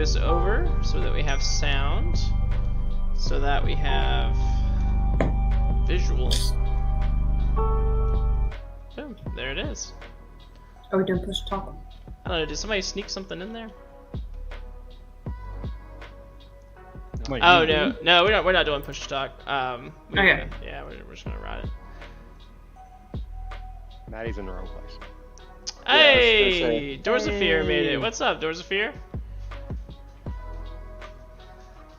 this over so that we have sound, so that we have visual. Boom, there it is. Are we doing push to talk? I don't know, did somebody sneak something in there? Wait, Oh no, we're not doing push to talk. Okay. Yeah, we're just gonna ride it. Maddie's in the wrong place. Hey, Doors of Fear made it. What's up, Doors of Fear?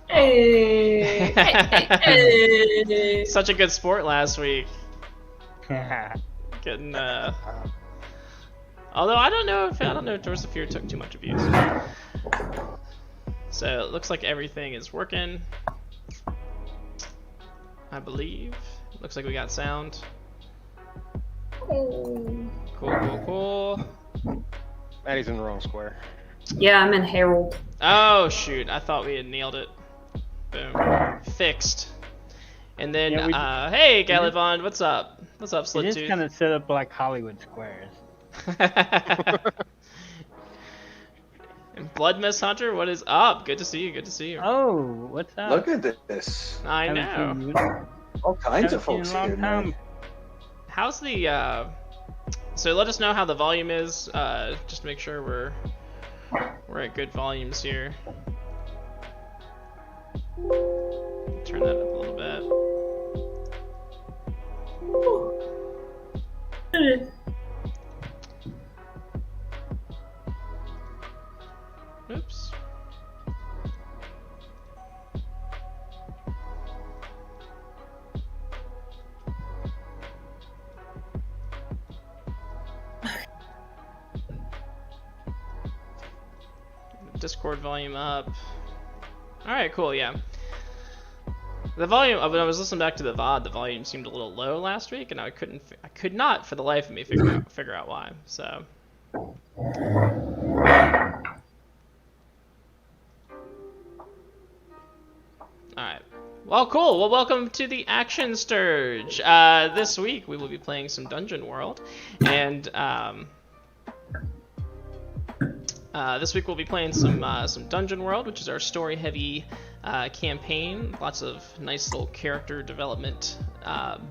Hey! Hey! Such a good sport last week. Getting although I don't know if Doors of Fear took too much abuse. So it looks like everything is working. I believe. Looks like we got sound. Cool. Maddie's in the wrong square. Yeah, I'm in Herald. Oh shoot, I thought we had nailed it. Boom. Fixed. And then, Yeah, hey Galivon, what's up? What's up, We Slit just kind of set up like Hollywood squares. And Blood Mist Hunter, what is up? Good to see you. Oh, what's up? Look at this. I Haven't know. seen you- All kinds of haven't folks seen you in a here, long man. time. How's the so let us know how the volume is, just to make sure we're at good volumes here. Turn that up a little bit. Oops. Discord volume up. Alright, cool, yeah. The volume, when I was listening back to the VOD, the volume seemed a little low last week, and I could not for the life of me figure out why, so. Alright. Well, cool. Well, welcome to the Action Sturge. This week we will be playing some Dungeon World, and this week we'll be playing some Dungeon World, which is our story-heavy campaign. Lots of nice little character development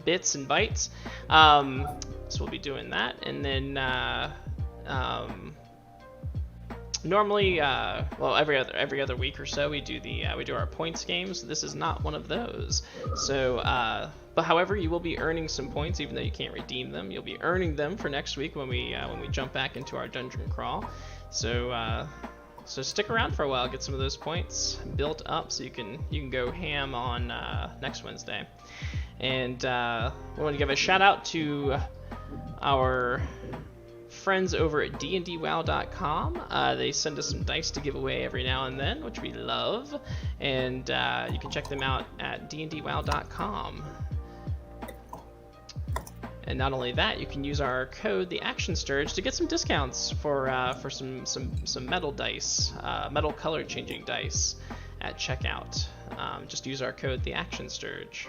bits and bytes. So we'll be doing that, and then normally, well, every other week or so we do our points games. This is not one of those. So, but however, you will be earning some points, even though you can't redeem them. You'll be earning them for next week when we jump back into our dungeon crawl. So so stick around for a while, get some of those points built up, so you can go ham on next Wednesday. And we want to give a shout out to our friends over at dndwow.com. They send us some dice to give away every now and then, which we love. And you can check them out at dndwow.com. And not only that, you can use our code theactionsturge to get some discounts for some metal dice, metal color changing dice at checkout. Just use our code theactionsturge.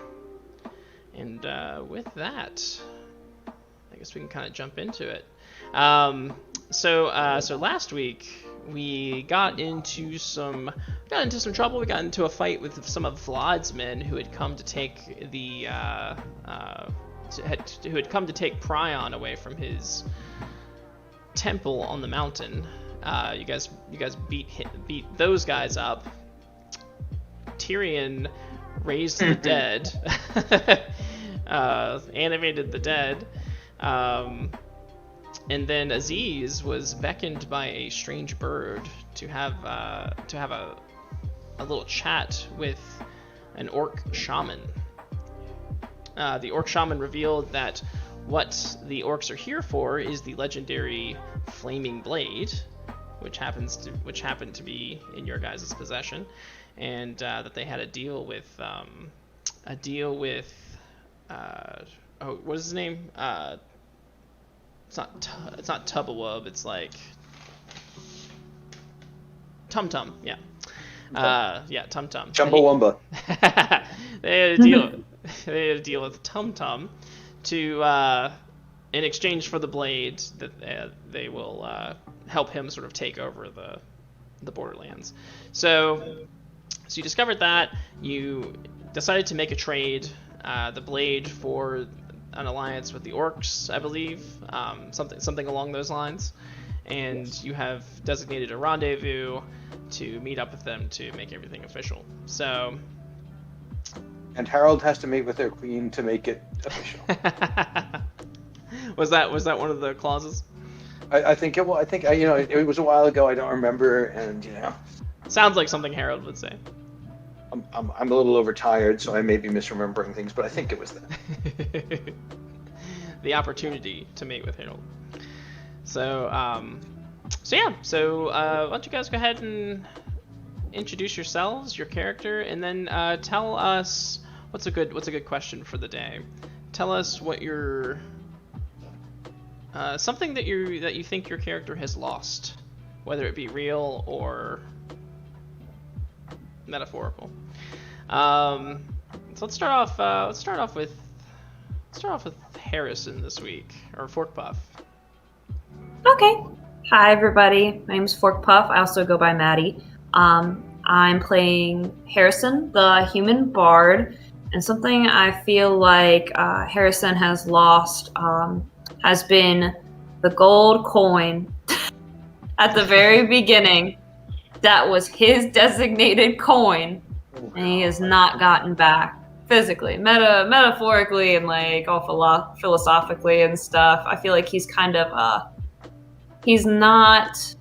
And with that, I guess we can kind of jump into it. So last week we got into some trouble. We got into a fight with some of Vlad's men who had come to take the who had come to take Prion away from his temple on the mountain. You guys beat those guys up. Tyrion raised the dead, animated the dead, and then Aziz was beckoned by a strange bird to have a little chat with an orc shaman. The orc shaman revealed that what the orcs are here for is the legendary flaming blade, which happened to be in your guys' possession, and that they had a deal with what is his name? It's not Tubawub. It's like Tum Tum. Yeah. Tum Tum. Chumbawamba. They had a deal. They had a deal with Tum Tum to, in exchange for the blade, that they will help him sort of take over the Borderlands. So you discovered that. You decided to make a trade, the blade for an alliance with the orcs, I believe, something along those lines. And you have designated a rendezvous to meet up with them to make everything official. So. And Harold has to meet with their queen to make it official. Was that one of the clauses? I think it will. I think it was a while ago. I don't remember, and Sounds like something Harold would say. I'm a little overtired, so I may be misremembering things, but I think it was that. The opportunity to meet with Harold. So why don't you guys go ahead and introduce yourselves, your character, and then tell us what's a good question for the day. Tell us what your something that you think your character has lost, whether it be real or metaphorical. So let's start off with Harrison this week, or Fork Puff. Okay. Hi, everybody. My name is Fork Puff. I also go by Maddie. I'm playing Harrison, the human bard, and something I feel like Harrison has lost has been the gold coin at the very beginning. That was his designated coin, and he has not gotten back physically, metaphorically, and like all philosophically and stuff. I feel like he's kind of he's lost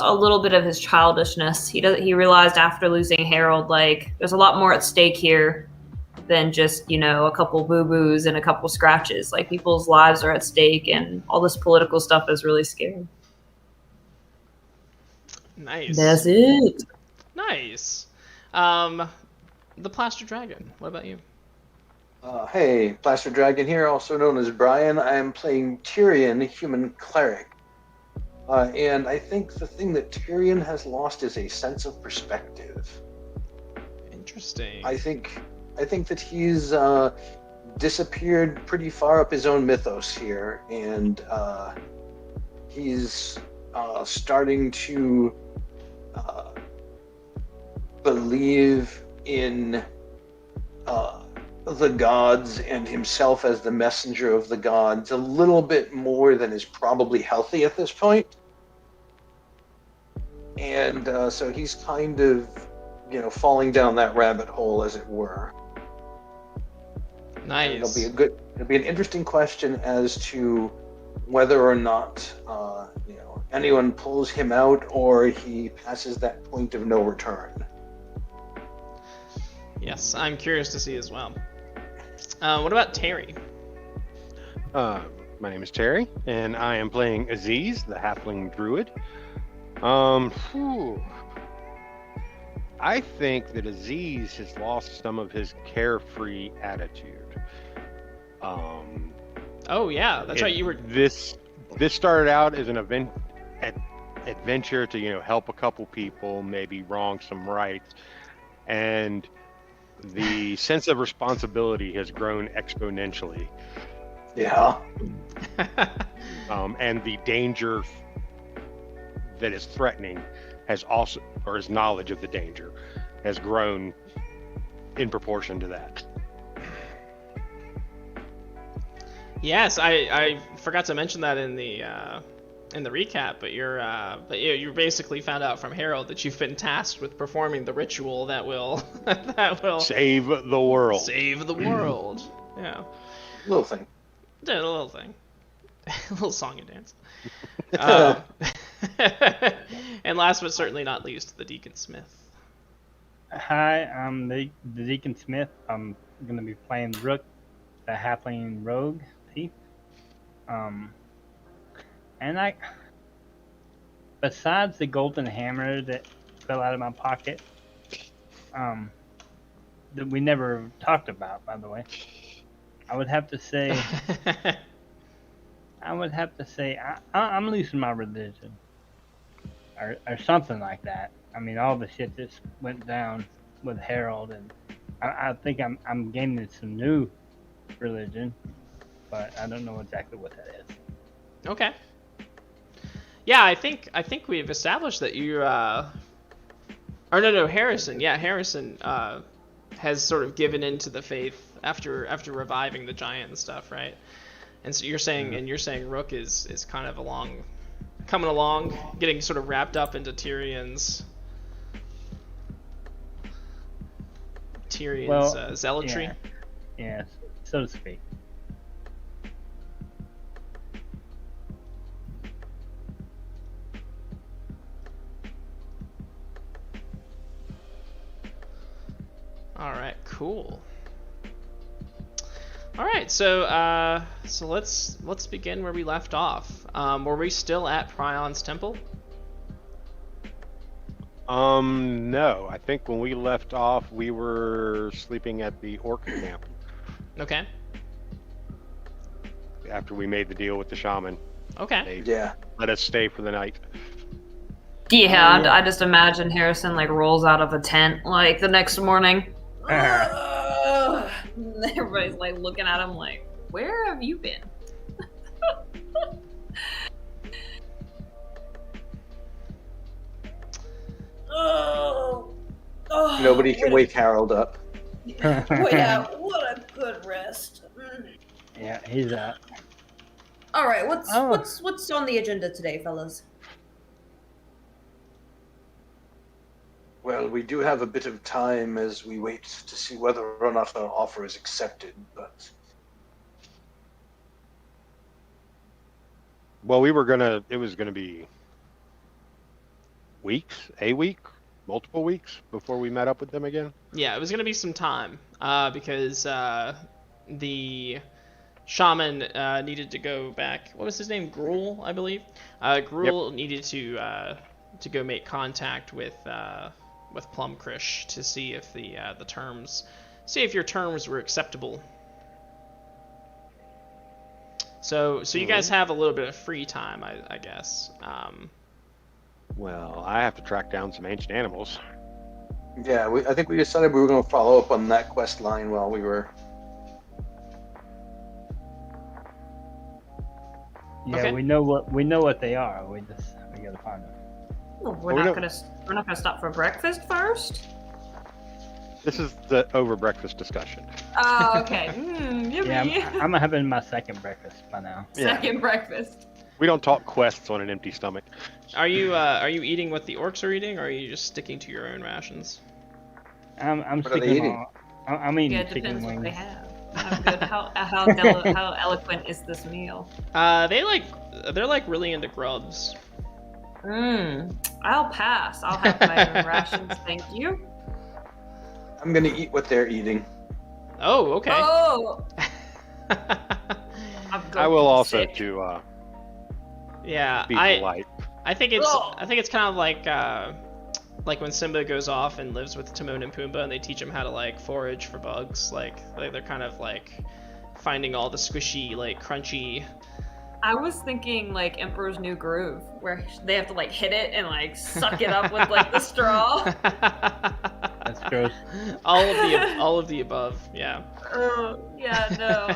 a little bit of his childishness. He realized after losing Harold, like, there's a lot more at stake here than just, a couple boo-boos and a couple scratches. Like, people's lives are at stake, and all this political stuff is really scary. Nice. That's it. Nice. The Plaster Dragon. What about you? Hey, Plaster Dragon here, also known as Brian. I am playing Tyrion, human cleric. And I think the thing that Tyrion has lost is a sense of perspective. Interesting. I think that he's disappeared pretty far up his own mythos here, and he's starting to believe in the gods and himself as the messenger of the gods a little bit more than is probably healthy at this point. And so he's kind of, falling down that rabbit hole, as it were. Nice. It'll be an interesting question as to whether or not, anyone pulls him out or he passes that point of no return. Yes, I'm curious to see as well. What about Terry? My name is Terry, and I am playing Aziz, the halfling druid. I think that Aziz has lost some of his carefree attitude. Oh yeah, that's right. You were this started out as an adventure to help a couple people, maybe wrong some rights, and the sense of responsibility has grown exponentially. Yeah. And the danger that is threatening has also, or his knowledge of the danger has grown in proportion to that. Yes, I forgot to mention that in the recap, but you basically found out from Harold that you've been tasked with performing the ritual that will save the world. Save the world. Yeah. Little thing. Yeah, a little thing. A little song and dance. And last but certainly not least, the Deacon Smith. Hi, I'm the Deacon Smith. I'm going to be playing Rook, the halfling rogue thief. And besides the golden hammer that fell out of my pocket, that we never talked about, by the way, I would have to say I'm losing my religion, or something like that. I mean, all the shit just went down with Harold, and I think I'm gaining some new religion, but I don't know exactly what that is. Okay. Yeah, I think we've established that Or no, Harrison. Yeah, Harrison has sort of given into the faith after reviving the giant and stuff, right? And so you're saying Rook is kind of coming along, getting sort of wrapped up into Tyrion's zealotry. Yeah, so to speak. All right, cool. All right, so let's begin where we left off. Were we still at Prion's temple? No. I think when we left off, we were sleeping at the orc camp Okay. after we made the deal with the shaman. Okay. They Yeah. let us stay for the night. Yeah, Yeah. I just imagine Harrison like rolls out of a tent like the next morning. Everybody's like looking at him like, where have you been? Nobody can wake Harold up. Yeah, what a good rest. Yeah, he's out. All right, what's Oh. what's on the agenda today, fellas? Well, we do have a bit of time as we wait to see whether or not our offer is accepted, but Well, it was gonna be a week, multiple weeks before we met up with them again. Yeah, it was gonna be some time because the shaman needed to go back. What was his name? Gruel, I believe. Gruel needed to go make contact with Plumkrish to see if the terms, see if your terms were acceptable. So you guys have a little bit of free time, I guess. Well, I have to track down some ancient animals. yeah, I think we decided we were going to follow up on that quest line while we were. Yeah, Okay. we know what they are. We gotta find them. Well, we we're don't- not gonna stop for breakfast first. This is the over breakfast discussion. Oh, okay. Yeah, Yummy. I'm having my second breakfast by now. Second breakfast. We don't talk quests on an empty stomach. Are you eating what the orcs are eating, or are you just sticking to your own rations? I'm What are they sticking eating? on. I'm eating Yeah, it chicken depends what wings. they have. How eloquent is this meal? They're like really into grubs. I'll pass. I'll have my own rations, thank you. I'm going to eat what they're eating. Oh, okay. Oh! I will also to Yeah, be polite. I think it's Ugh. kind of like when Simba goes off and lives with Timon and Pumbaa and they teach him how to like forage for bugs. Like they're kind of like finding all the squishy, like crunchy. I was thinking like Emperor's New Groove, where they have to like hit it and like suck it up with like the straw. That's gross. all of the above. Yeah. Yeah, no,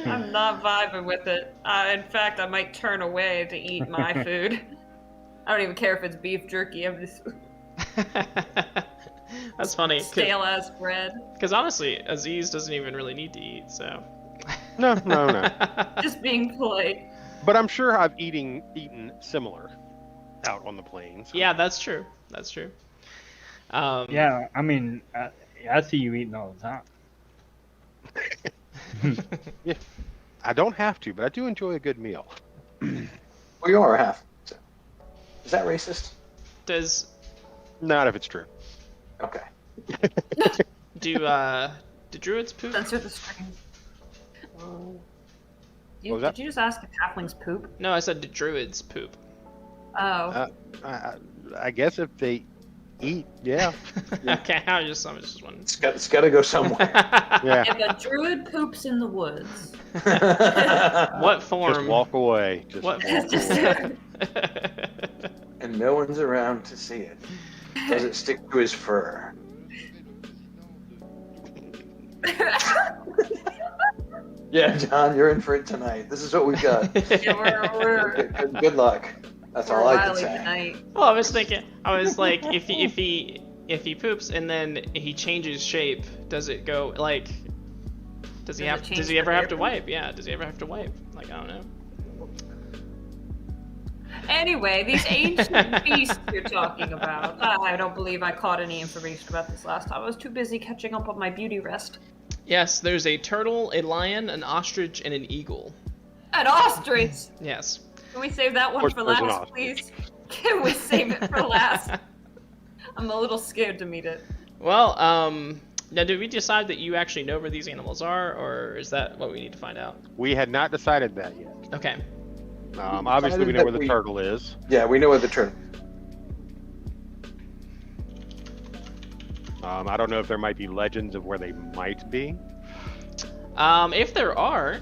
I'm not vibing with it. In fact, I might turn away to eat my food. I don't even care if it's beef jerky. I'm just That's funny. stale ass bread. Because honestly, Aziz doesn't even really need to eat, so. No. Just being polite. But I'm sure I've eaten similar out on the plains. Yeah, that's true. That's true. Yeah, I mean, I see you eating all the time. Yeah, I don't have to, but I do enjoy a good meal. Well, you are half. So. Is that racist? Does Not if it's true. Okay. do druids poop? Censor the string. What was that? Did you just ask if halflings poop? No, I said do druids poop. Oh. I guess if they eat, yeah. Okay, I was just wondering. It's got to go somewhere. Yeah. If a druid poops in the woods. What form? Just walk away. Just What? walk away. And no one's around to see it. Does it stick to his fur? Yeah, John, you're in for it tonight. This is what we've got. Yeah, we're Good luck. That's all I can Riley say. tonight. Well, I was thinking I was like, if he poops and then he changes shape, does it go like? Does he ever have to wipe? Yeah. Does he ever have to wipe? Like, I don't know. Anyway, these ancient beasts you're talking about. I don't believe I caught any information about this last time. I was too busy catching up on my beauty rest. Yes, there's a turtle, a lion, an ostrich, and an eagle. An ostrich! Yes. Can we save that one for last, please? Can we save it for last? I'm a little scared to meet it. Well, now did we decide that you actually know where these animals are, or is that what we need to find out? We had not decided that yet. Okay. Obviously, we know where the turtle is. Yeah, we know where the turtle. I don't know if there might be legends of where they might be. If there are,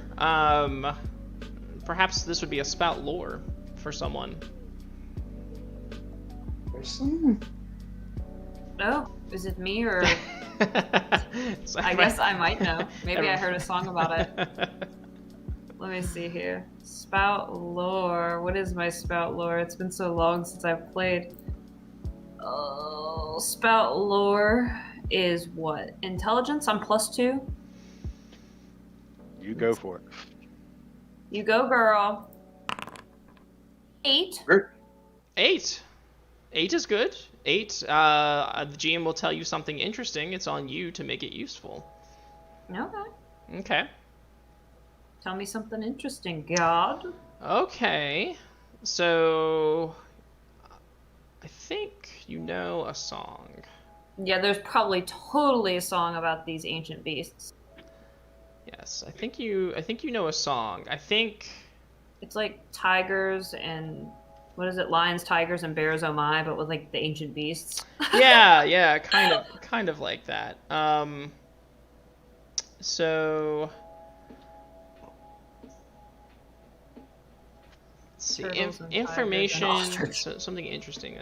perhaps this would be a spout lore for someone. Oh, is it me or? So I guess I might know. Maybe I heard a song about it. Let me see here. Spout lore. What is my spout lore? It's been so long since I've played. Oh, spout lore is what? Intelligence? I'm +2. You go for it. You go, girl. 8. 8. 8 is good. 8. The GM will tell you something interesting. It's on you to make it useful. Okay. Okay. Tell me something interesting, God. Okay. So, I think you know a song. Yeah, there's probably totally a song about these ancient beasts. Yes, I think you know a song. I think it's like tigers and what is it? Lions, tigers, and bears. Oh my! But with like the ancient beasts. yeah, kind of like that. So. Let's see, information, something interesting.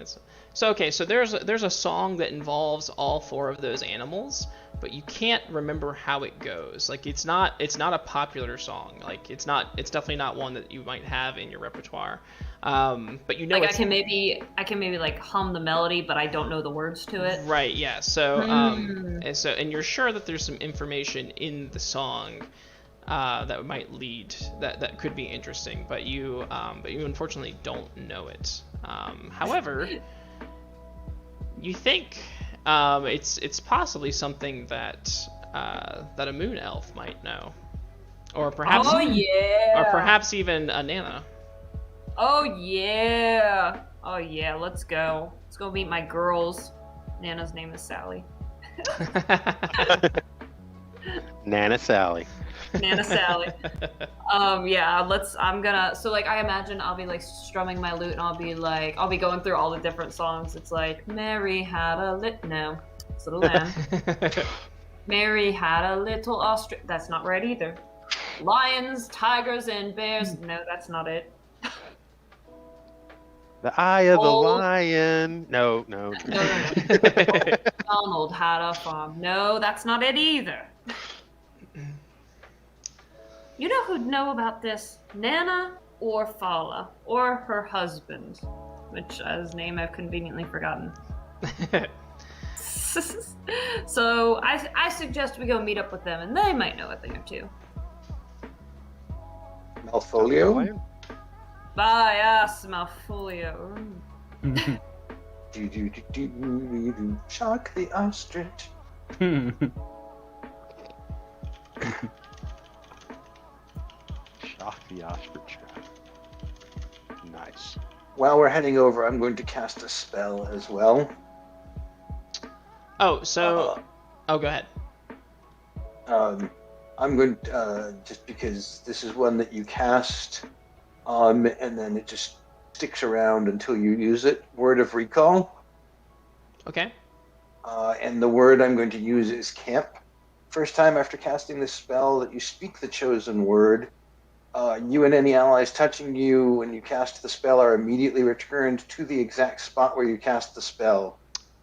So there's a song that involves all 4 of those animals, but you can't remember how it goes. Like it's not a popular song. Like it's definitely not one that you might have in your repertoire. But you know, like I can maybe like hum the melody, but I don't know the words to it. Right. Yeah. So and you're sure that there's some information in the song. That might lead that could be interesting, but you unfortunately don't know it. However, you think it's possibly something that a moon elf might know, or perhaps or perhaps even a Nana. Oh yeah, let's go meet my girls. Nana's name is Sally. Nana Sally. Nana Sally. Yeah, I imagine I'll be like strumming my lute and I'll be going through all the different songs. It's like Mary had a little lamb. Mary had a little ostrich. That's not right either. Lions, tigers, and bears. No, that's not it. The eye of the lion. No. Donald had a farm. No, that's not it either. You know who'd know about this? Nana or Fala, or her husband, which his name I've conveniently forgotten. So I suggest we go meet up with them, and they might know a thing or two. Malfolio? Yes, Malfolio. Shock the ostrich. Shock the ostrich. Nice. While we're heading over, I'm going to cast a spell as well. Oh, so... go ahead. I'm going to, just because this is one that you cast, and then it just sticks around until you use it. Word of Recall. Okay. And the word I'm going to use is camp. First time after casting this spell that you speak the chosen word, you and any allies touching you when you cast the spell are immediately returned to the exact spot where you cast the spell.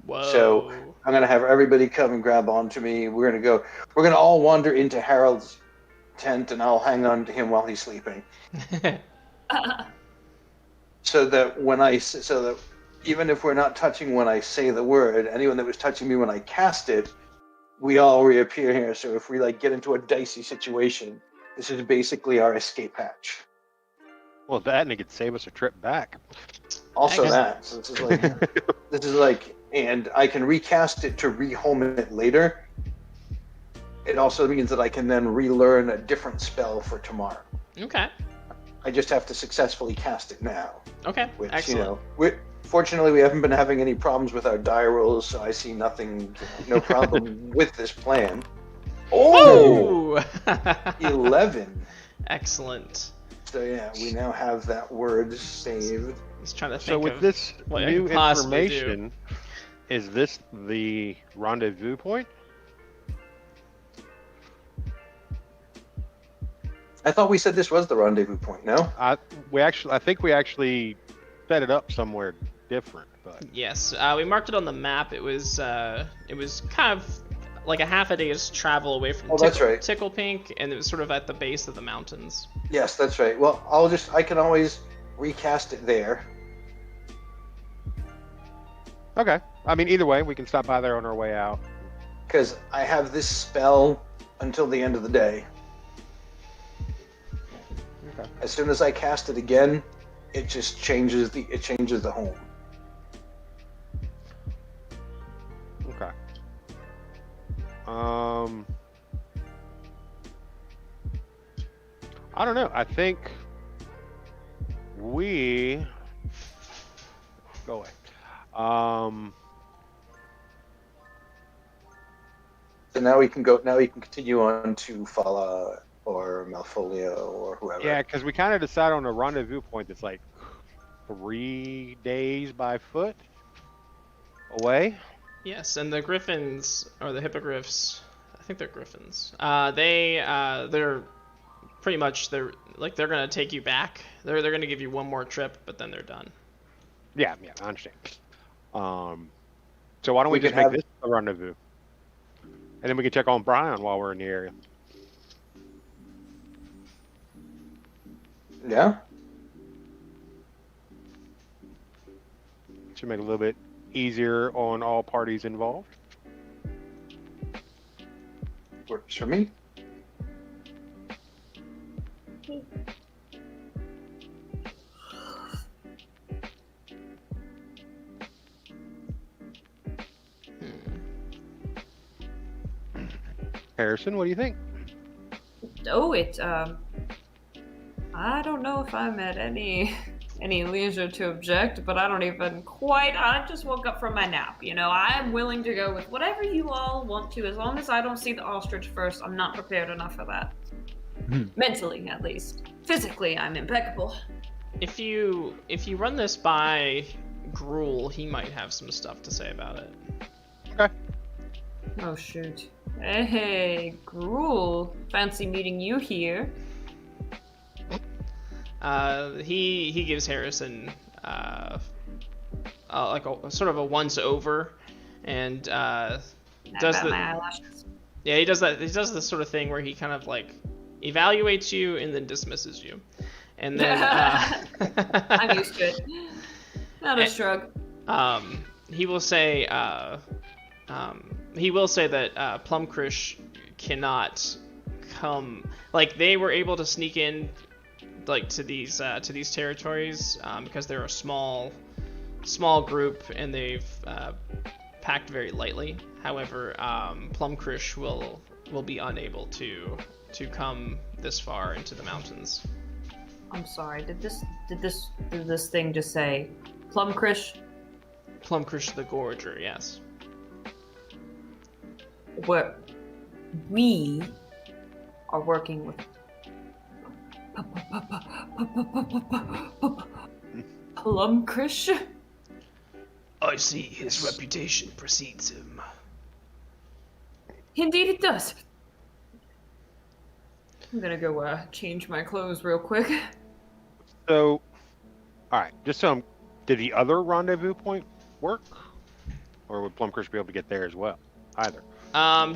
Whoa. So I'm going to have everybody come and grab onto me. We're going to all wander into Harold's tent, and I'll hang on to him while he's sleeping. So that even if we're not touching when I say the word, anyone that was touching me when I cast it, we all reappear here. So if we like get into a dicey situation, this is basically our escape hatch. Well, that and it could save us a trip back. Also Excellent. that. So this is like, and I can recast it to rehome it later. It also means that I can then relearn a different spell for tomorrow. Okay. I just have to successfully cast it now. Okay. Which, Excellent. Fortunately, we haven't been having any problems with our die rolls, so I see nothing, no problem with this plan. Oh, Ooh! 11. Excellent. So yeah, we now have that word saved. He's trying to think So with of this what I new could possibly information, is this the rendezvous point? I thought we said this was the rendezvous point. No. I think we actually set it up somewhere different, but Yes, we marked it on the map. It was kind of like a half a day's travel away from that's right. Tickle Pink, and it was sort of at the base of the mountains. Yes, that's right. Well, I can always recast it there. okay. I mean, either way, we can stop by there on our way out. Because I have this spell until the end of the day. Okay. As soon as I cast it again, it just changes the home. Okay. I don't know. I think we go away. So now we can go. Now we can continue on to Fala or Malfolio or whoever. Yeah, because we kind of decided on a rendezvous point that's like 3 days by foot away. Yes, and the griffins or the hippogriffs, I think they're griffins. They're pretty much they're gonna take you back. They're gonna give you one more trip, but then they're done. Yeah, I understand. So why don't we We just could make have- this a rendezvous, and then we can check on Brian while we're in the area. Yeah. Should make it a little bit easier on all parties involved. Works for me. Harrison, what do you think? Oh, I don't know if I'm at any leisure to object, but I just woke up from my nap, I'm willing to go with whatever you all want to, as long as I don't see the ostrich first. I'm not prepared enough for that. Mentally, at least. Physically, I'm impeccable. If you run this by Gruel, he might have some stuff to say about it. Okay. Oh, shoot. Hey, Gruel. Fancy meeting you here. He gives Harrison like a sort of a once over, and does My eyelashes. he does this sort of thing where he kind of like evaluates you and then dismisses you, and then I'm used to it. Not a shrug. he will say that Plumcrush cannot come. Like, they were able to sneak in like to these territories because they're a small group and they've packed very lightly. However, Plumcrush will be unable to come this far into the mountains. I'm sorry. Did this thing just say Plumcrush? Plumcrush the Gorger, yes. What we are working with Plumcrush? I see his reputation precedes him. Indeed it does. I'm gonna go change my clothes real quick. So, all right. Just so, did the other rendezvous point work, or would Plumcrush be able to get there as well? Either.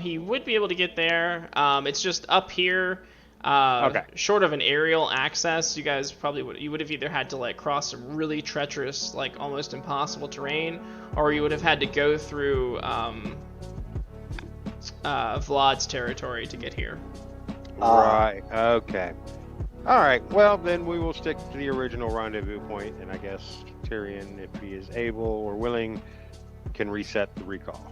He would be able to get there. It's just up here. Okay. Short of an aerial access, you guys probably would have either had to like cross some really treacherous, like almost impossible terrain, or you would have had to go through Vlad's territory to get here. Right. Okay. All right. Well, then we will stick to the original rendezvous point, and I guess Tyrion, if he is able or willing, can reset the recall.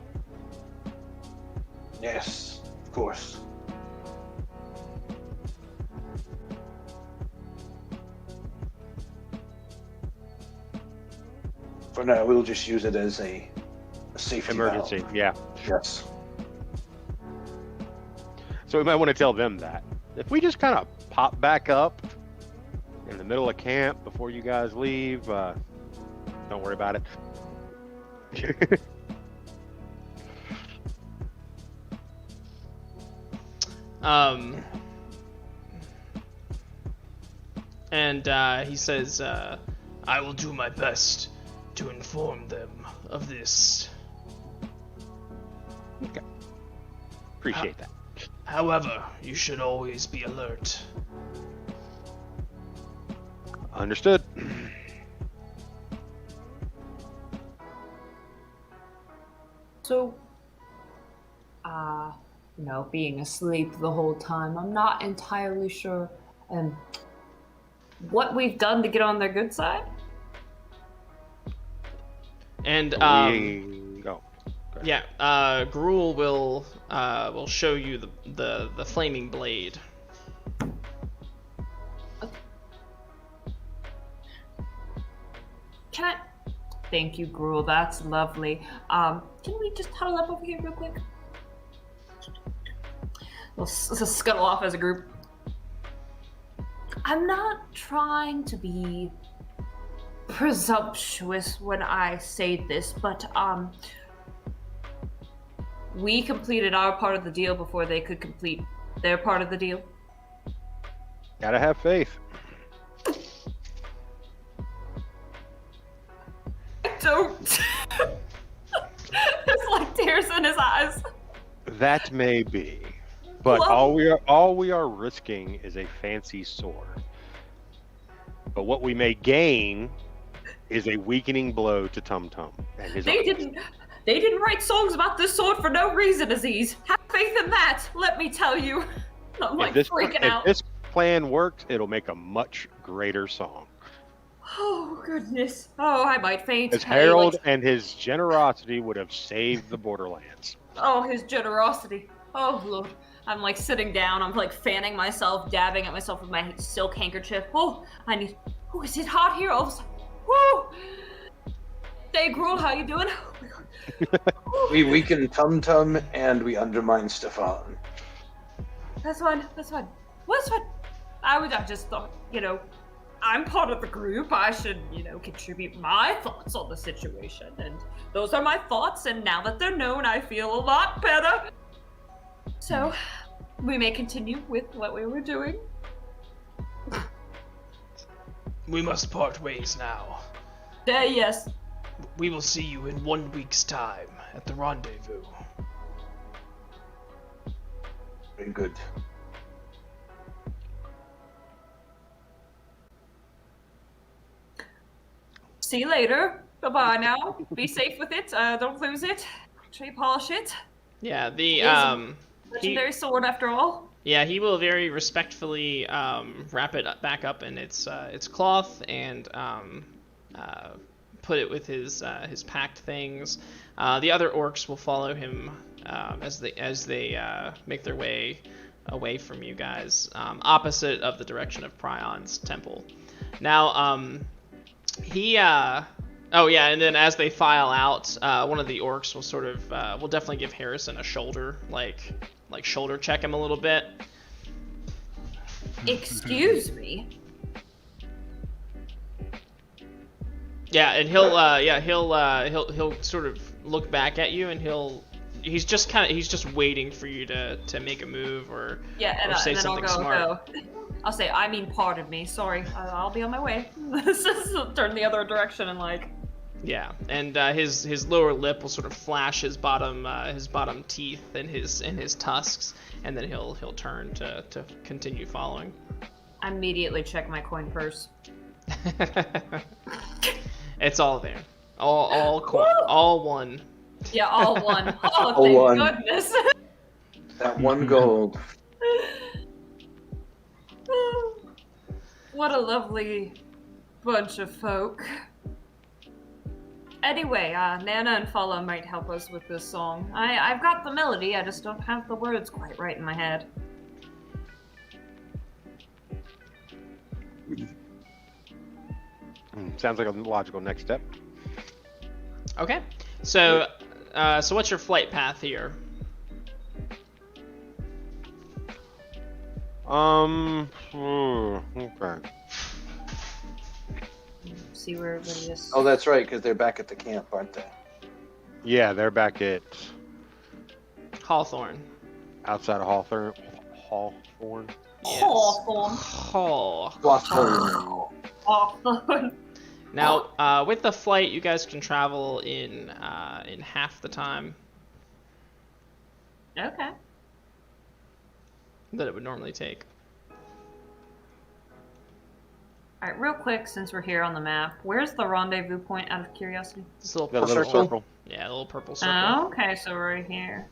Yes, of course. For now, we'll just use it as a safety Emergency. valve. Yeah. Yes. So we might want to tell them that. If we just kind of pop back up in the middle of camp before you guys leave, don't worry about it. And he says, I will do my best to inform them of this. Okay. Appreciate that. However, you should always be alert. Understood. So, being asleep the whole time, I'm not entirely sure what we've done to get on their good side. And Go. yeah, Gruul will show you the flaming blade. Can I? Thank you, Gruul. That's lovely. Can we just huddle up over here real quick? We'll scuttle off as a group. I'm not trying to be presumptuous when I say this, but we completed our part of the deal before they could complete their part of the deal. Gotta have faith. I don't. There's like tears in his eyes. That may be, but all we are risking is a fancy sword. But what we may gain is a weakening blow to Tum Tum and his armies. They didn't write songs about this sword for no reason, Aziz. Have faith in that. Let me tell you. I'm like freaking out. If this plan works, it'll make a much greater song. Oh goodness. Oh, I might faint. As Harold and his generosity would have saved the Borderlands. Oh, his generosity. Oh Lord. I'm like sitting down. I'm like fanning myself, dabbing at myself with my silk handkerchief. Oh, is it hot here? All of a sudden. Woo! Hey, Gruul, how you doing? We weaken Tum Tum and we undermine Stefan. That's fine. That's fine. What's fine? I just thought, I'm part of the group. I should, contribute my thoughts on the situation. And those are my thoughts. And now that they're known, I feel a lot better. So, we may continue with what we were doing. We must part ways now. Yes. We will see you in 1 week's time at the rendezvous. Very good. See you later. Bye-bye now. Be safe with it. Don't lose it. Make sure you polish it. Yeah, Legendary sword after all. Yeah, he will very respectfully wrap it back up in its cloth and put it with his packed things. The other orcs will follow him as they make their way away from you guys, opposite of the direction of Prion's temple. Now, and then as they file out, one of the orcs will sort of will definitely give Harrison a shoulder, like shoulder check him a little bit. Excuse me. Yeah, and he'll sort of look back at you, and he's just waiting for you to make a move or say something smart. I'll say, I mean, pardon me. Sorry, I'll be on my way. Turn the other direction and Yeah, and his lower lip will sort of flash his bottom teeth and his tusks, and then he'll turn to continue following. I immediately check my coin purse. It's all there, all one. Yeah, all one. Oh, All thank one. goodness. That one gold. What a lovely bunch of folk. Anyway, Nana and Fala might help us with this song. I've got the melody, I just don't have the words quite right in my head. Sounds like a logical next step. Okay, so what's your flight path here? Okay. See where everybody is. Oh, that's right, because they're back at the camp, aren't they? Yeah, they're back at Hawthorne. outside of Hawthorne. Hawthorne. Yes. Hawthorne. Haw. Hawthorne. Now, with the flight, you guys can travel in half the time Okay. that it would normally take. Alright, real quick, since we're here on the map, where's the rendezvous point out of curiosity? This little Got a purple little circle. Yeah, a little purple circle. Oh, okay, so right here.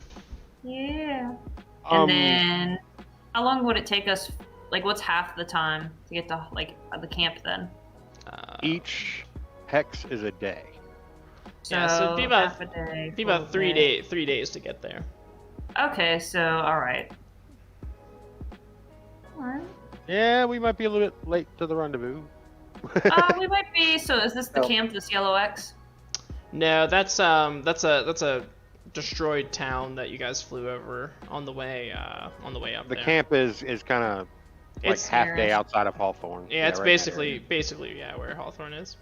Yeah. And then, how long would it take us, like, what's half the time to get to, like, the camp then? Each hex is a day. Yeah, so it'd be about half a day. Be about full 3 day. 3 days to get there. Okay, so, alright. Alright. Yeah, we might be a little bit late to the rendezvous. We might be, so is this the Oh. camp, this yellow X? No, that's a destroyed town that you guys flew over on the way up The there. camp is kind of like It's half day near- outside of Hawthorne. Yeah, it's right in that area. basically where Hawthorne is.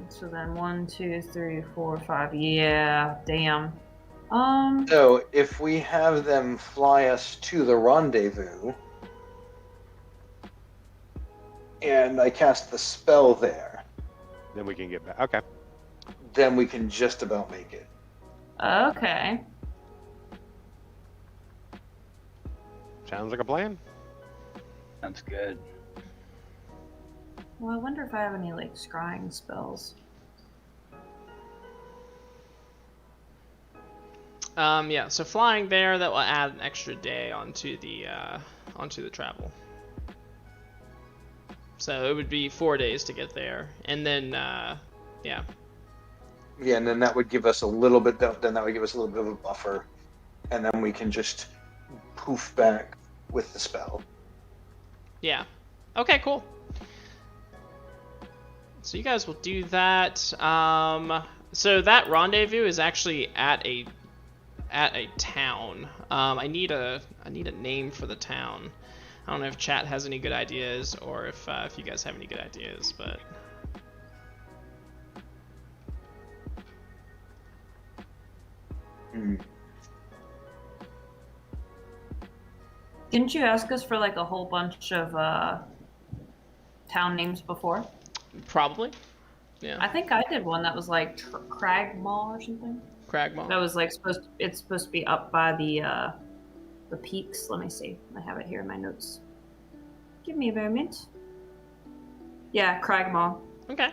So then 1, 2, 3, 4, 5. Yeah, damn. So, if we have them fly us to the rendezvous, and I cast the spell there, Then we can get back. Okay. then we can just about make it. Okay. Sounds like a plan. That's good. Well, I wonder if I have any, like, scrying spells. Yeah, so flying there, that will add an extra day onto the travel. So it would be 4 days to get there, and then yeah. Yeah, and then that would give us a little bit. Then that would give us a little bit of a buffer, and then we can just poof back with the spell. Yeah. Okay, cool. So you guys will do that. So that rendezvous is actually at a town. I need a name for the town. I don't know if chat has any good ideas or if you guys have any good ideas, but Didn't you ask us for, like, a whole bunch of town names before? probably. Yeah. I think I did one that was like Cragmaw or something. Cragmaw. That was like it's supposed to be up by the peaks. Let me see. I have it here in my notes. Give me a moment. Yeah, Cragmaw. Okay.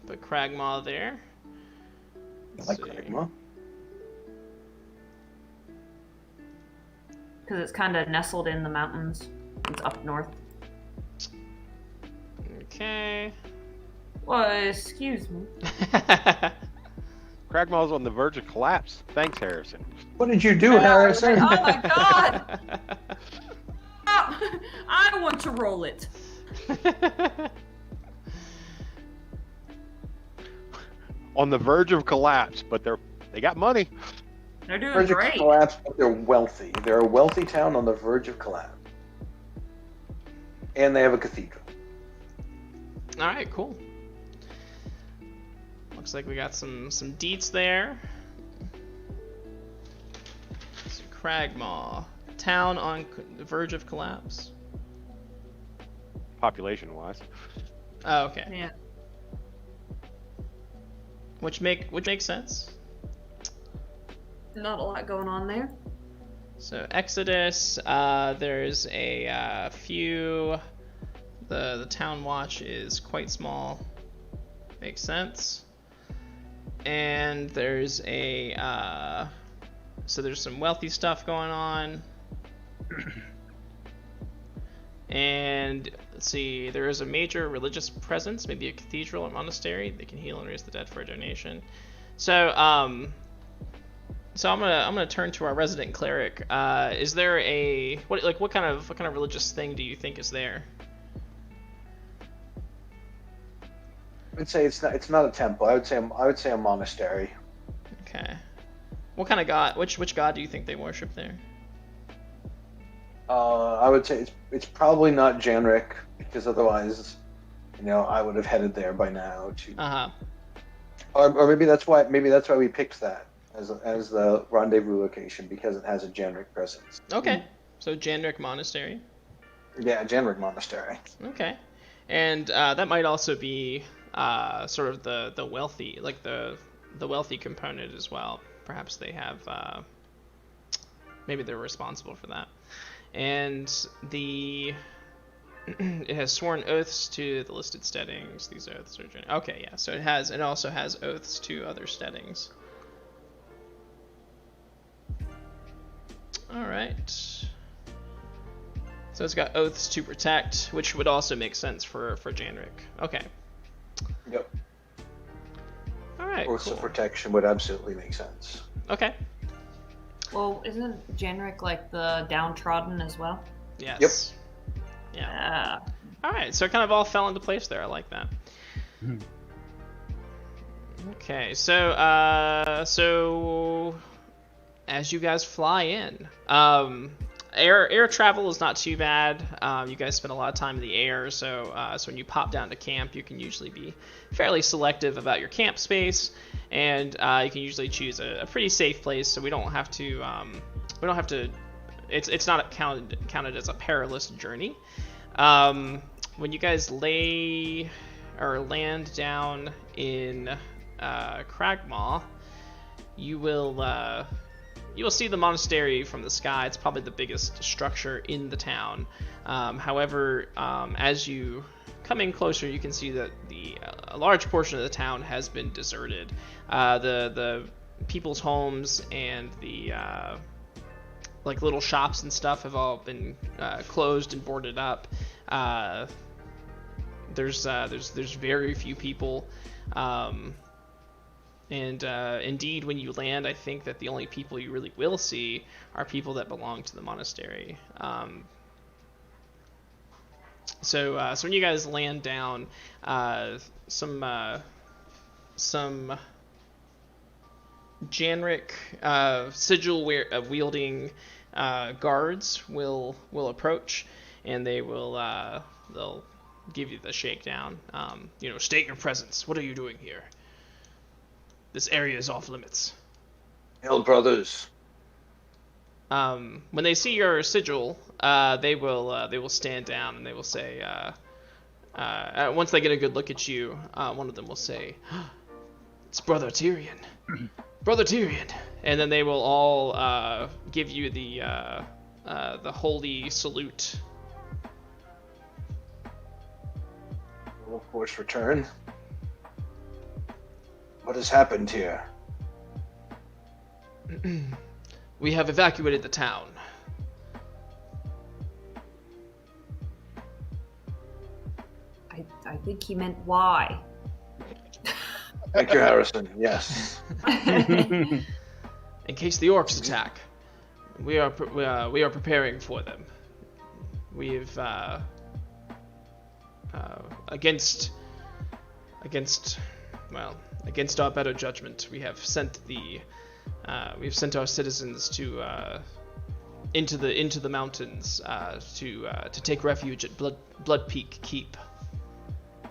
Put Cragmaw there. I like Let's see. Cragmaw. Because it's kind of nestled in the mountains. It's up north. Okay. Well, excuse me. Cragmaw's on the verge of collapse. Thanks, Harrison. What did you do, Harrison? Oh my god! I want to roll it. On the verge of collapse, but they got money. They're doing Verge of great. collapse, but they're wealthy. They're a wealthy town on the verge of collapse, and they have a cathedral. All right, cool. Looks like we got some deets there. So Cragmaw, town on the verge of collapse. Population-wise. Oh, okay. Yeah. which makes sense. Not a lot going on there. So Exodus, there's a few. The town watch is quite small. Makes sense. And there's so there's some wealthy stuff going on. And let's see, there is a major religious presence, maybe a cathedral or monastery. They can heal and raise the dead for a donation. So I'm gonna turn to our resident cleric. Is there what kind of religious thing do you think is there? I'd say it's not a temple. I would say a monastery. Okay. What kind of god? Which god do you think they worship there? I would say it's probably not Janrik, because otherwise, I would have headed there by now. Or maybe that's why we picked that as the rendezvous location, because it has a Janrik presence. Okay. So Janrik Monastery. Yeah, Janrik Monastery. Okay. And that might also be sort of the wealthy, like the wealthy component as well. Perhaps they have maybe they're responsible for that. And it has sworn oaths to the listed steadings. These oaths are okay, yeah. So it also has oaths to other steadings. All right. So it's got oaths to protect, which would also make sense for Janrik. Okay. Yep. All right. Oaths cool. of protection would absolutely make sense. Okay. Well, isn't Janrik like the downtrodden as well? Yes. Yep. Yeah. All right. So it kind of all fell into place there. I like that. Okay. So as you guys fly in, air travel is not too bad. You guys spend a lot of time in the air, so when you pop down to camp, you can usually be fairly selective about your camp space, and you can usually choose a pretty safe place. So we don't have to. It's not counted as a perilous journey. When you guys land down in Cragmaw, you will see the monastery from the sky. It's probably the biggest structure in the town. However, as you come in closer, you can see that a large portion of the town has been deserted. The people's homes and the like little shops and stuff have all been closed and boarded up. There's very few people. And indeed, when you land, I think that the only people you really will see are people that belong to the monastery. So when you guys land down, some Janrik sigil wielding guards will approach, and they'll give you the shakedown. State your presence. What are you doing here? This area is off limits. Hail, brothers. When they see your sigil, they will stand down and they will say, once they get a good look at you, one of them will say, "It's Brother Tyrion, Brother Tyrion," and then they will all give you the holy salute. Will of course return. What has happened here? We have evacuated the town. I think he meant why. Thank you, Harrison. Yes. In case the orcs attack, we are preparing for them. We've against our better judgment, we have sent our citizens to into the mountains to take refuge at Blood Peak Keep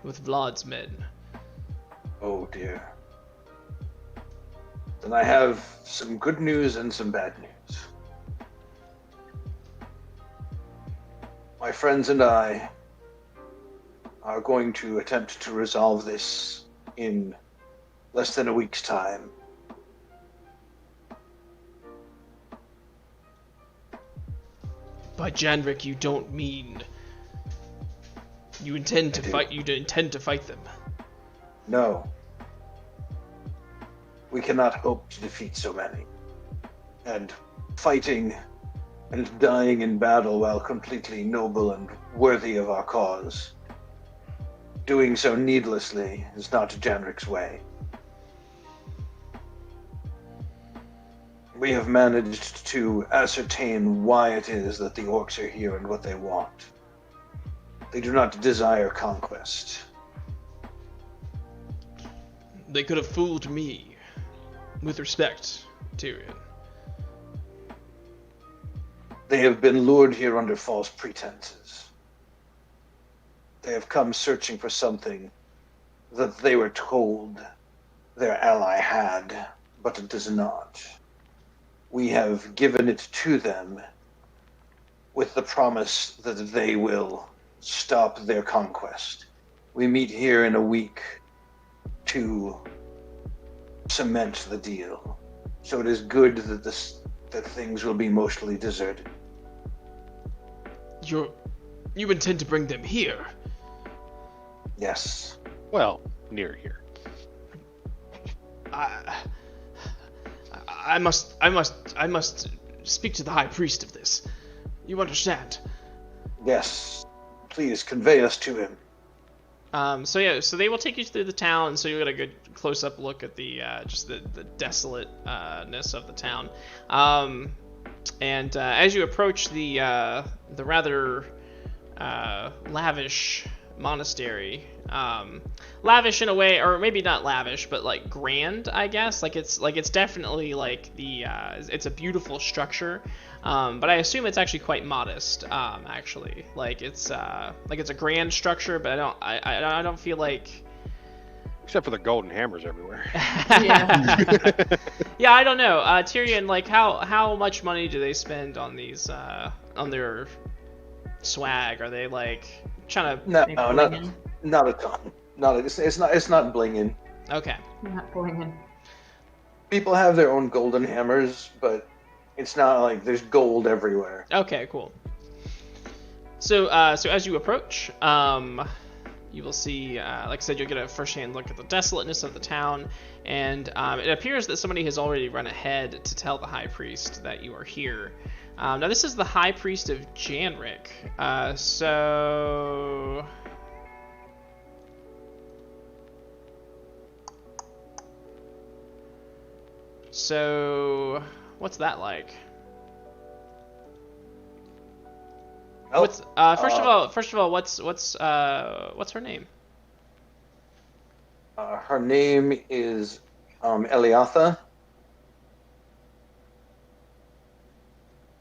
with Vlad's men. Oh dear. Then I have some good news and some bad news. My friends and I are going to attempt to resolve this in less than a week's time. By Janrik, you don't mean you intend to fight. You intend to fight them. No. We cannot hope to defeat so many. And fighting and dying in battle, while completely noble and worthy of our cause, doing so needlessly is not Janrik's way. We have managed to ascertain why it is that the orcs are here and what they want. They do not desire conquest. They could have fooled me. With respect, Tyrion. They have been lured here under false pretenses. They have come searching for something that they were told their ally had, but it does not. We have given it to them with the promise that they will stop their conquest. We meet here in a week to cement the deal. So it is good that that things will be mostly deserted. You intend to bring them here? Yes. Well, near here. I must speak to the High Priest of this. You understand? Yes. Please convey us to him. So they will take you through the town, so you get a good close-up look at the just the desolateness of the town. And as you approach the rather lavish monastery, lavish in a way, or maybe not lavish, but like grand, I guess. Like it's definitely like it's a beautiful structure. But I assume it's actually quite modest. Actually, like it's a grand structure, but I don't feel like. Except for the golden hammers everywhere. Yeah. Yeah, I don't know. Tyrion, like how much money do they spend on these on their swag? Are they like trying to? No, blinging? not a ton. It's not blinging. Okay. Not blinging. People have their own golden hammers, but it's not like there's gold everywhere. Okay, cool. So so as you approach, you will see, like I said, you'll get a first-hand look at the desolateness of the town, and it appears that somebody has already run ahead to tell the High Priest that you are here. Now, this is the High Priest of Janrik, so... So, what's that like? Oh, What's first of all, what's her name? her name is Eliatha,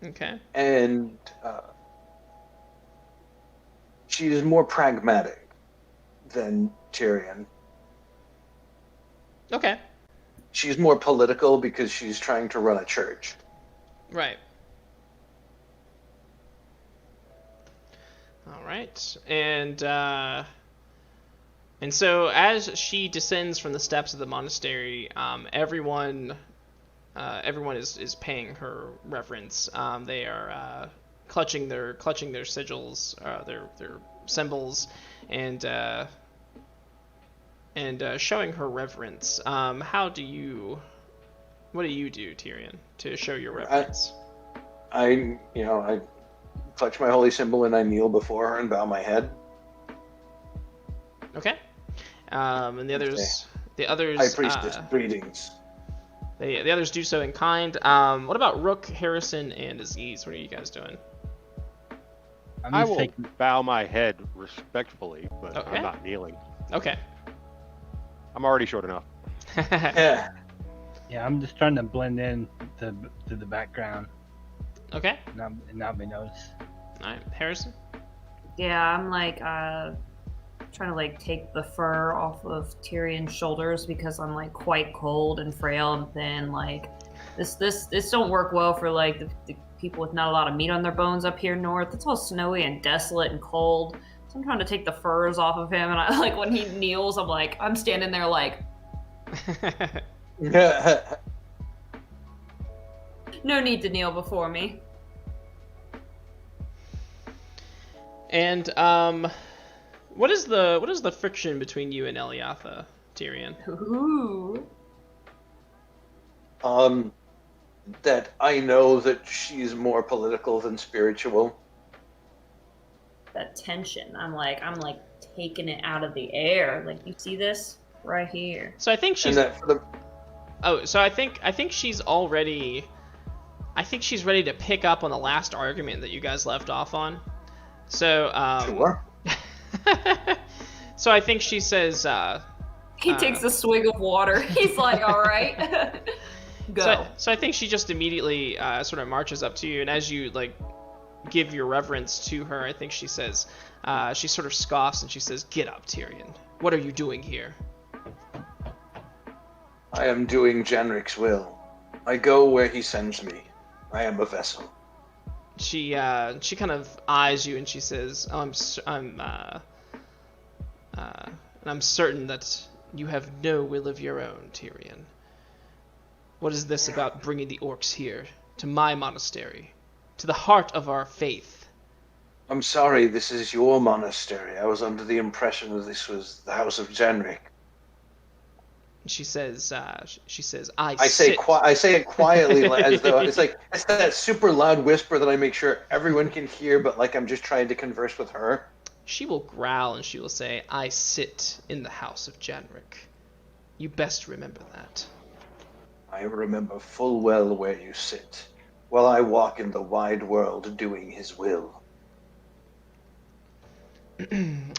Okay. and she is more pragmatic than Tyrion. Okay. She's more political because she's trying to run a church. Right. All right. And so as she descends from the steps of the monastery, everyone is paying her reverence. They are clutching their sigils, their symbols, and showing her reverence. What do you do, Tyrion, to show your reverence? I clutch my holy symbol and I kneel before her and bow my head. Okay. And the others, High Priestess, greetings. the others do so in kind. What about Rook, Harrison, and Aziz? What are you guys doing? I will bow my head respectfully, but Okay. I'm not kneeling. Okay. I'm already short enough. Yeah. Yeah, I'm just trying to blend in to the background, Okay. and not be noticed. All right, Harrison. Yeah, I'm like trying to like take the fur off of Tyrion's shoulders because I'm like quite cold and frail and thin. Like this don't work well for like the people with not a lot of meat on their bones up here north. It's all snowy and desolate and cold. So I'm trying to take the furs off of him, and I like when he kneels, I'm standing there like No need to kneel before me. And what is the friction between you and Eliatha, Tyrion? Ooh. That I know that she's more political than spiritual. That tension. I'm like taking it out of the air. Like, you see this right here. So I think she's. And that for the Oh, so I think she's already. I think she's ready to pick up on the last argument that you guys left off on. So sure. So I think she says. He takes a swig of water. He's like, all right. Go. So I think she just immediately sort of marches up to you, and as you like give your reverence to her, I think she says, she sort of scoffs and she says, "Get up, Tyrion. What are you doing here?" I am doing Janric's will. I go where he sends me. I am a vessel. She kind of eyes you and she says, "Oh, I'm certain that you have no will of your own, Tyrion. What is this about bringing the orcs here, to my monastery, to the heart of our faith?" I'm sorry, this is your monastery. I was under the impression that this was the House of Janric. She says, I say it quietly, as though it's that super loud whisper that I make sure everyone can hear, but like I'm just trying to converse with her. She will growl and she will say, "I sit in the House of Janric. You best remember that." I remember full well where you sit, while I walk in the wide world doing his will.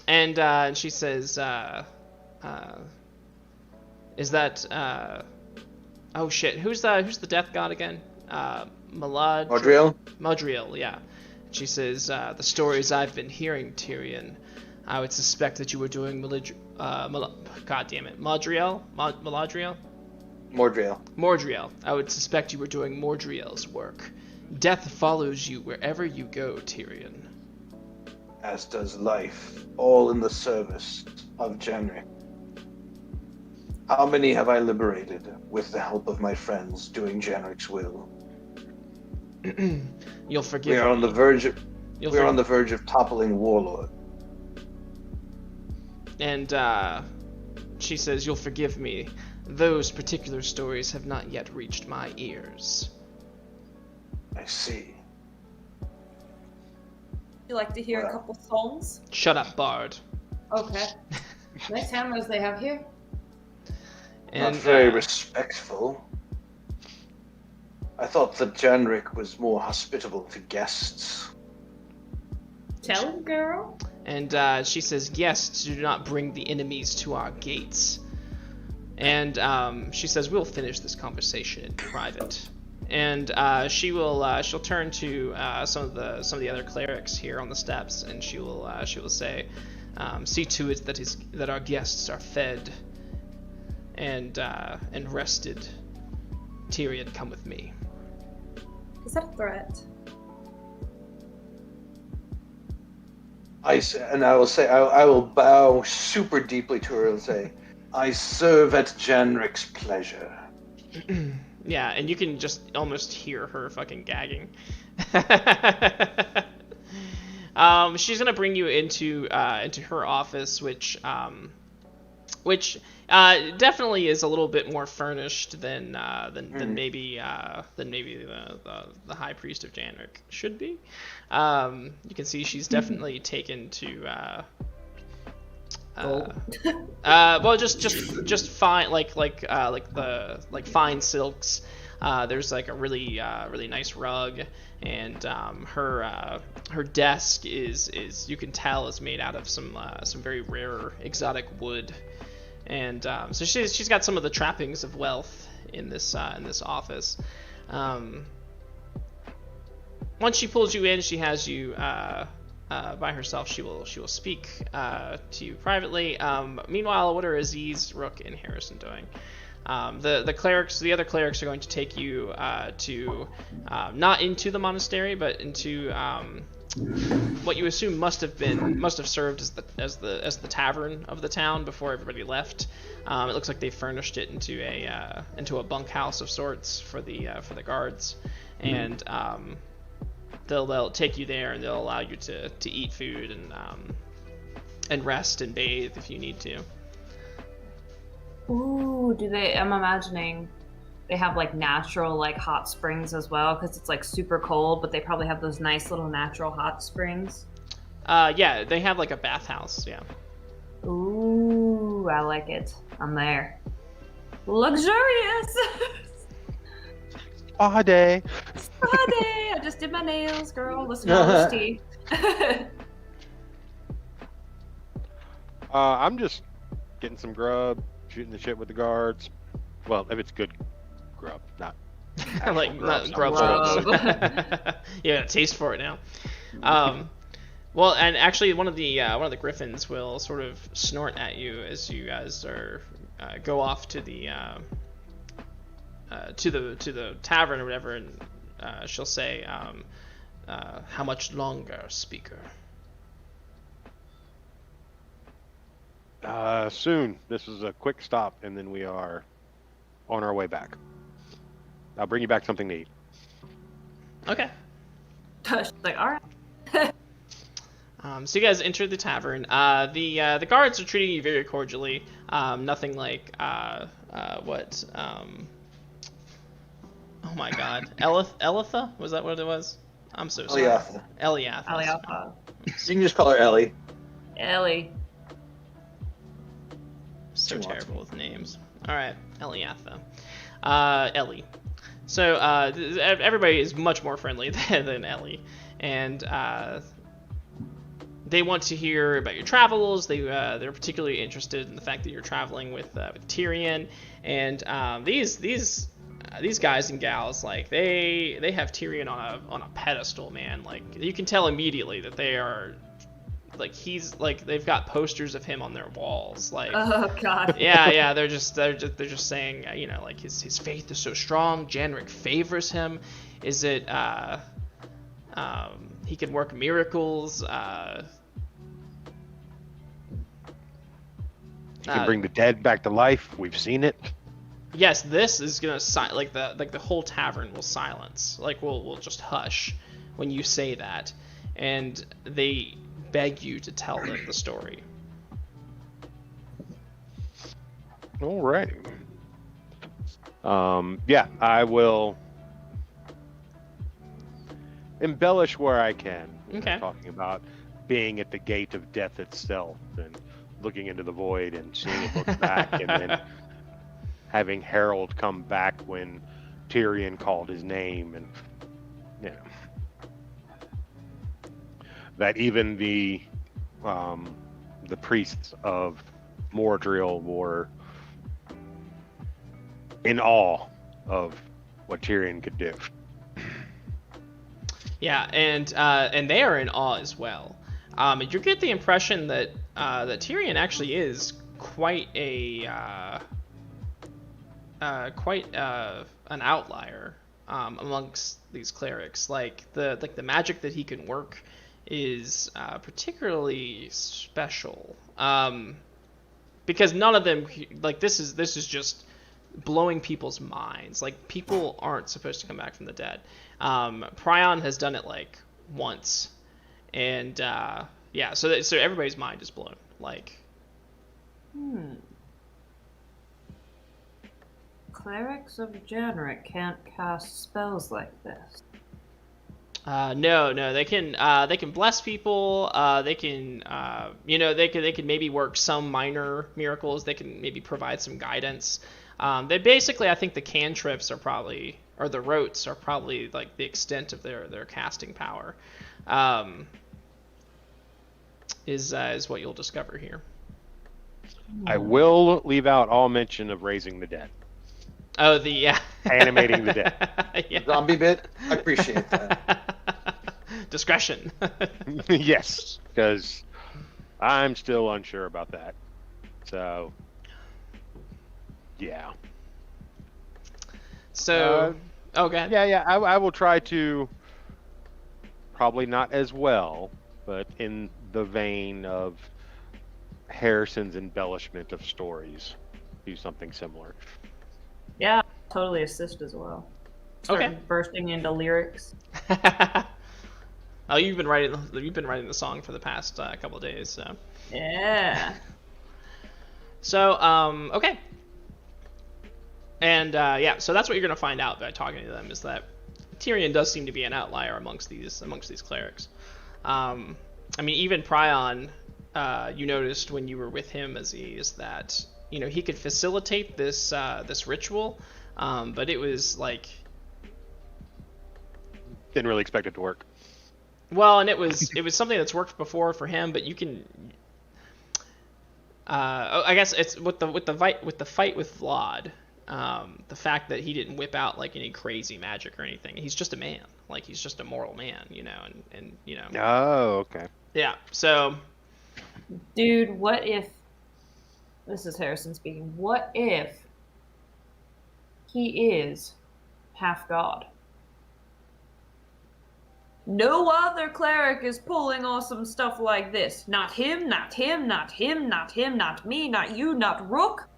And she says, "Is that oh shit? Who's the death god again? Modriel? Modriel, yeah." She says, "The stories I've been hearing, Tyrion, I would suspect that you were doing God damn it, Modriel? Mordriel. I would suspect you were doing Mordriel's work. Death follows you wherever you go, Tyrion." As does life, all in the service of Janric. How many have I liberated with the help of my friends doing Janric's will? You'll forgive We are me. on the verge of toppling Warlord. And she says, "You'll forgive me. Those particular stories have not yet reached my ears." I see. You like to hear a couple songs? Shut up, Bard. Okay. Nice hammers they have here. And, Not very respectful. I thought that Janric was more hospitable to guests. Tell him, girl. And she says, "Guests do not bring the enemies to our gates." And she says, "We'll finish this conversation in private." And she'll turn to some of the other clerics here on the steps, and she will say, "See to it that our guests are fed and rested. Tyrion, come with me." Is that a threat? I will bow super deeply to her and say, "I serve at Janric's pleasure." Yeah, and you can just almost hear her fucking gagging. She's gonna bring you into her office, which definitely is a little bit more furnished than maybe the High Priest of Janric should be. You can see she's definitely taken to well, just fine, like fine silks. There's like a really nice rug, and her desk is you can tell is made out of some very rare exotic wood. And so she's got some of the trappings of wealth in this office. Once she pulls you in, she has you by herself. She will speak to you privately. Meanwhile, what are Aziz, Rook, and Harrison doing? The other clerics are going to take you to not into the monastery, but into what you assume must have served as the tavern of the town before everybody left. It looks like they furnished it into a bunkhouse of sorts for the guards, and they'll take you there and they'll allow you to eat food and rest and bathe if you need to. Ooh, I'm imagining they have like natural like hot springs as well, because it's like super cold, but they probably have those nice little natural hot springs. Yeah, they have like a bathhouse. Yeah. Ooh, I like it. I'm there. Luxurious. Spa day. Spa day. I just did my nails, girl. Listen to all this tea. I'm just getting some grub, shooting the shit with the guards. Well, if it's good grub, not like grub. not grub. You got a taste for it now. Well, and actually, one of the griffins will sort of snort at you as you guys go off to the tavern or whatever, and she'll say, "How much longer, speaker?" Soon. This is a quick stop, and then we are on our way back. I'll bring you back something to eat. Okay. She's like, all right. So you guys enter the tavern. The guards are treating you very cordially. Nothing like what? Oh my God, Elitha? Was that what it was? I'm so sorry. Eliatha. Eliatha. You can just call her Ellie. Ellie. So terrible with names. All right, Eliatha. Ellie. So everybody is much more friendly than Ellie, and they want to hear about your travels. They're particularly interested in the fact that you're traveling with Tyrion, and these guys and gals, like they have Tyrion on a pedestal, man. Like you can tell immediately that they are. Like he's like they've got posters of him on their walls. Like Oh God. yeah, they're just saying, you know, like his faith is so strong. Janric favors him. Is it he can work miracles? You can bring the dead back to life. We've seen it. Yes, this is gonna like the whole tavern will silence. Like we'll just hush when you say that, and they beg you to tell them the story. All right. Yeah, I will embellish where I can. Okay. Talking about being at the gate of death itself and looking into the void and seeing it look back, and then having Harold come back when Tyrion called his name, and you know that even the priests of Mordrill were in awe of what Tyrion could do. Yeah, and they are in awe as well. You get the impression that Tyrion actually is quite an outlier amongst these clerics. Like the magic that he can work is particularly special. Because none of them, like this is just blowing people's minds. Like people aren't supposed to come back from the dead. Prion has done it like once, and yeah, so everybody's mind is blown. Like, Clerics of Janric can't cast spells like this. No, they can bless people. They can, they can maybe work some minor miracles. They can maybe provide some guidance. They basically, I think the cantrips are probably, or the rotes are probably like the extent of their casting power. Is what you'll discover here. I will leave out all mention of raising the dead. Oh, animating the dead. Yeah. Zombie bit. I appreciate that. Discretion. Yes, because I'm still unsure about that. So, yeah. So, okay. Yeah. I will try to probably not as well, but in the vein of Harrison's embellishment of stories, do something similar. Yeah, totally assist as well. Start Okay. bursting into lyrics. Oh, you've been writing the song for the past couple of days, so. Yeah. So, okay. And yeah, so that's what you're gonna find out by talking to them, is that Tyrion does seem to be an outlier amongst these clerics. I mean, even Prion, you noticed when you were with him, is that he could facilitate this this ritual, but it was like Didn't really expect it to work. well, and it was something that's worked before for him, but you can. I guess it's with the fight with Vlad. The fact that he didn't whip out like any crazy magic or anything. He's just a man. Like he's just a mortal man, and Oh, okay. Yeah. So, Dude, what if... This is Harrison speaking. What if he is half god? No other cleric is pulling awesome stuff like this. Not him, not him, not him, not him, not me, not you, not Rook.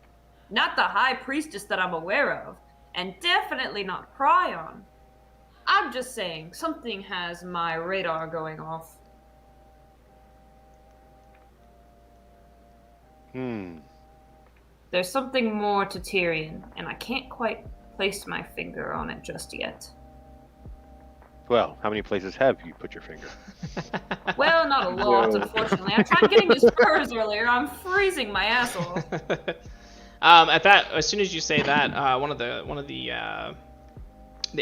Not the High Priestess that I'm aware of. And definitely not Prion. I'm just saying, something has my radar going off. There's something more to Tyrion, and I can't quite place my finger on it just yet. Well, how many places have you put your finger? Well, not a lot, unfortunately. I tried getting his spurs earlier. I'm freezing my ass off. at that, as soon as you say that, one of the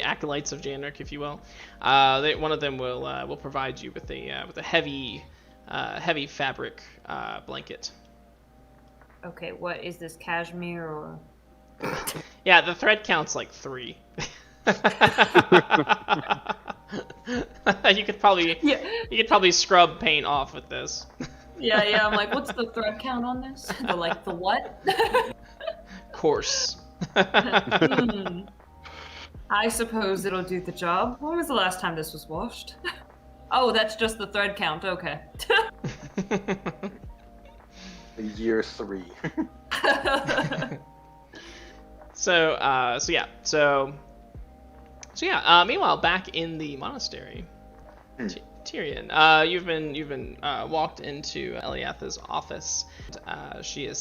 acolytes of Janrik, if you will, one of them will provide you with a heavy fabric blanket. Okay, what is this, cashmere or? Yeah, the thread count's like 3. You could probably scrub paint off with this. Yeah, I'm like, what's the thread count on this? The what? Coarse. I suppose it'll do the job. When was the last time this was washed? Oh, that's just the thread count, okay. Year 3. So yeah. Meanwhile, back in the monastery, Tyrion, you've been walked into Eliatha's office. She is